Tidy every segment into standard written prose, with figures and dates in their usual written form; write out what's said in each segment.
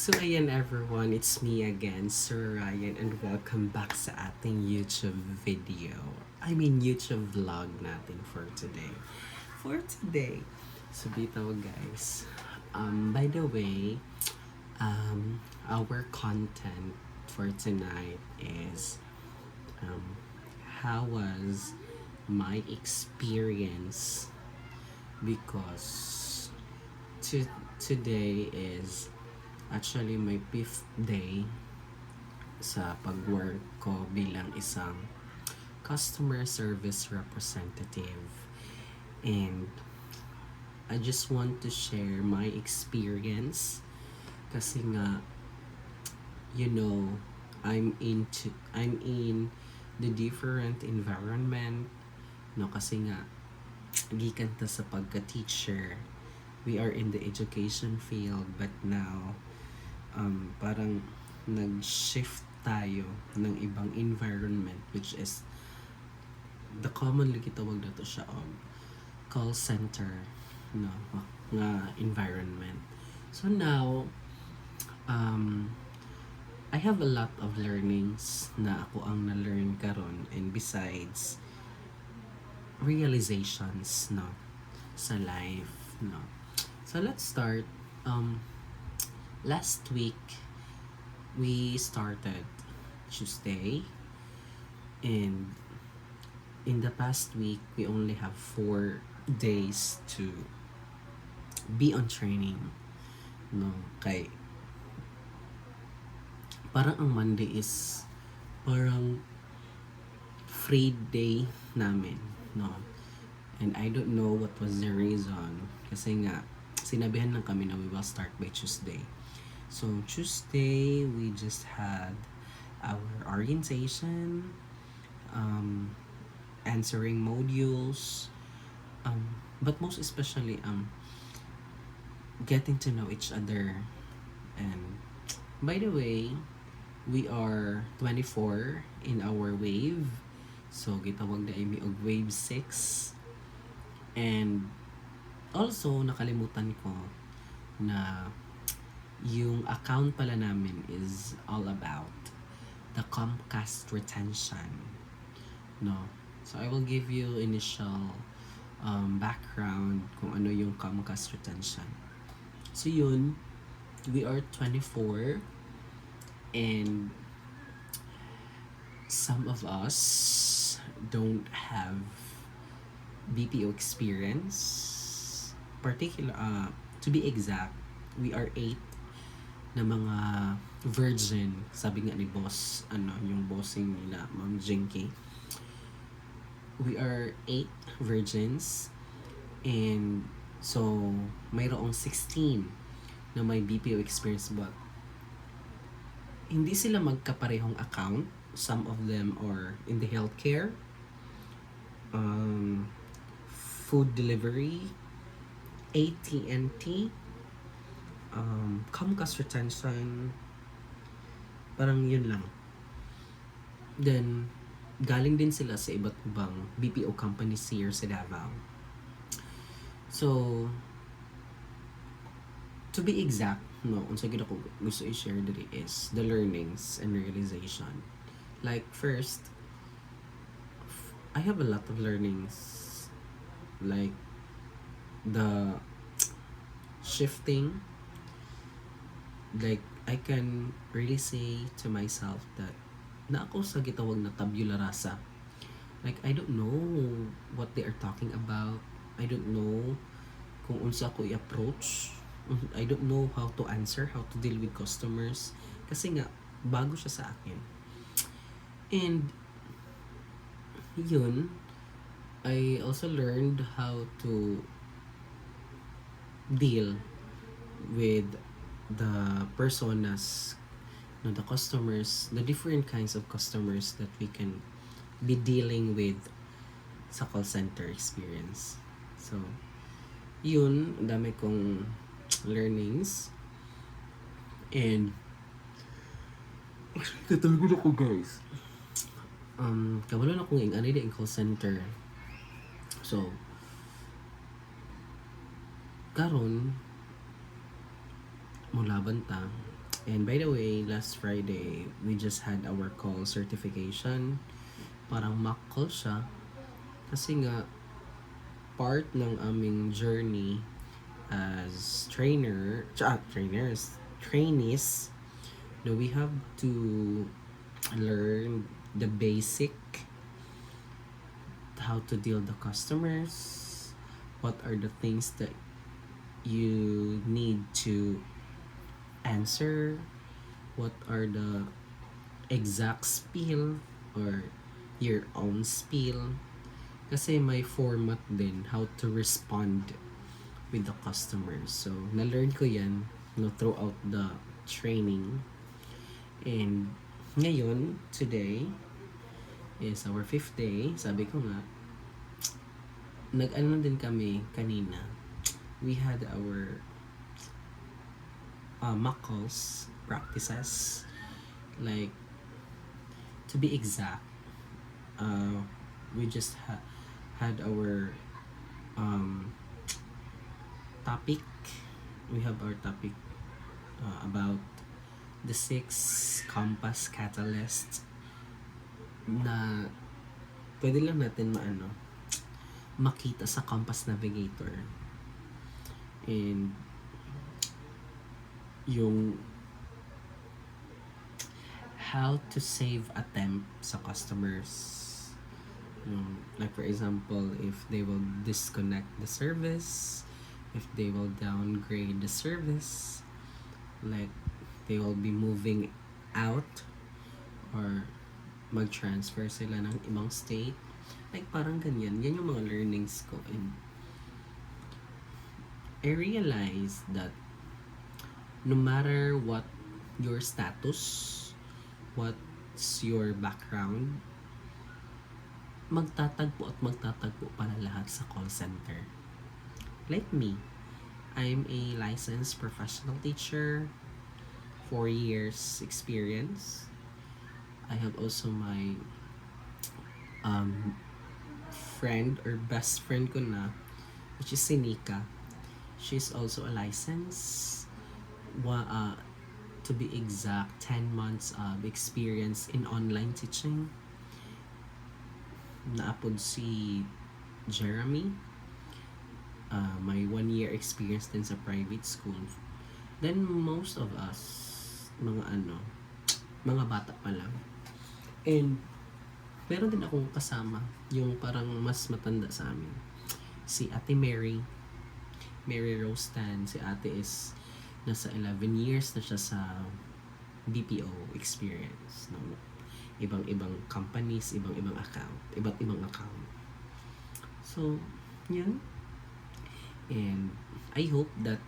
So ayan everyone, it's me again, Sir Ryan, and welcome back sa ating YouTube video. YouTube vlog natin for today. So bitaw guys, by the way, our content for tonight is how was my experience because today is actually my fifth day sa pag-work ko bilang isang customer service representative. And I just want to share my experience kasi nga, you know, I'm in the different environment, no, kasi nga gikan ta sa pagka-teacher. We are in the education field, but now parang nag-shift tayo ng ibang environment, which is the commonly gitawag na to siya call center, no, nga environment. So now I have a lot of learnings na ako ang na-learn karon, and besides realizations, no, sa life, no. So let's start. Last week we started Tuesday, and in the past week we only have 4 days to be on training, no, kay parang ang Monday is parang free day namin, no, and I don't know what was the reason, kasi nga sinabihan lang kami na we will start by Tuesday. So Tuesday we just had our orientation, answering modules, but most especially getting to know each other. And by the way, we are 24 in our wave, so gitawag na imi og wave 6. And also nakalimutan ko na yung account pala namin is all about the Comcast retention, no. So I will give you initial background kung ano yung Comcast retention. So yun, we are 24, and some of us don't have BPO experience. To be exact, we are 8 na mga virgin, sabi nga ni boss, yung bossing nila, Ma'am Jinky. We are 8 virgins, and so mayroong 16 na may BPO experience, but hindi sila magkaparehong account. Some of them are in the healthcare, food delivery, AT&T, Comcast retention, parang yun lang. Then galing din sila sa iba't ibang BPO companies here sa Davao. So to be exact, no, unsa gid ako gusto i-share diri is the learnings and realization. Like first, I have a lot of learnings, like the shifting. Like I can really say to myself that na ako sa gitawag na tabula rasa. Like I don't know what they are talking about. I don't know kung unsa ko i-approach. I don't know how to answer, how to deal with customers, kasi nga bago siya sa akin. And yun, I also learned how to deal with the personas, no, the customers, the different kinds of customers that we can be dealing with sa call center experience. So yun, ang dami kong learnings, and tatalago na ko guys. Kabalo na kong ano din call center. So karon mo laban ta, And by the way, last Friday, we just had our call certification. Parang mock call siya. Kasi nga, part ng aming journey as trainees, no, we have to learn the basic, how to deal the customers, what are the things that you need to answer, what are the exact spiel or your own spiel. Kasi may format din how to respond with the customers. So, na-learn ko yan, no, throughout the training. And ngayon, today, is our 5th day. Sabi ko nga, nag-ano din kami kanina. We had our mock calls, practices. Like, to be exact, we just had our topic. We have our topic about the 6 compass catalysts na pwede lang natin makita sa Compass Navigator. And yung how to save attempt sa customers. Like for example, if they will disconnect the service, if they will downgrade the service, like they will be moving out or mag-transfer sila ng ibang state. Like parang ganyan. Yan yung mga learnings ko. And I realized that no matter what your status, what's your background, magtatagpo pala lahat sa call center. Like me, I'm a licensed professional teacher, 4 years experience. I have also my friend or best friend ko na, which is si Nika. She's also a licensed, to be exact, 10 months of experience in online teaching. Naapod si Jeremy, may 1 year experience din sa private school. Then most of us, mga bata pa lang. And meron din akong kasama, yung parang mas matanda sa amin. Si Ate Mary Rose Tan. Si ate is nasa 11 years na siya sa BPO experience. No? Ibang-ibang companies, iba't ibang account. So, yan. And I hope that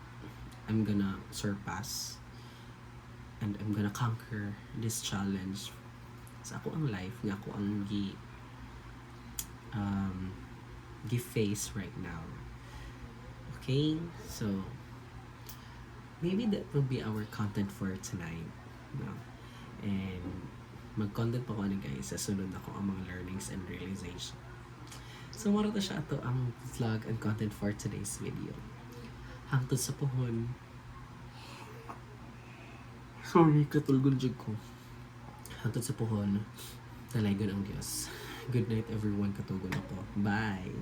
I'm gonna surpass and I'm gonna conquer this challenge sa ako ang life nga ako ang face right now. Okay, so maybe that will be our content for tonight, no? And mag-content pa ko guys sa sunod ako ang mga learnings and realization. So mara to siya ato ang vlog and content for today's video. Hangtod sa pohon. Sorry, katulgon jud ko. Hangtod sa pohon, dalaygon ang Diyos. Good night everyone, katugon ako. Bye!